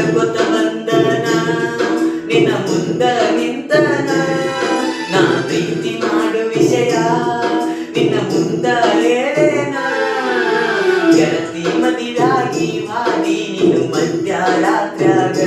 ಹೇಳ್ಕೊತ ಬಂದನ ನಿನ್ನ ಮುಂದ ನಿಂತನ ನಾ ಪ್ರೀತಿ ಮಾಡು ವಿಷಯ ನಿನ್ನ ಮುಂದ ಹೇಳೇನ ಗೆಳತಿ ಮದಿರಾಗಿ ಮಾಡಿ ನೀನು ಮಧ್ಯರಾತ್ರ್ಯಾಗ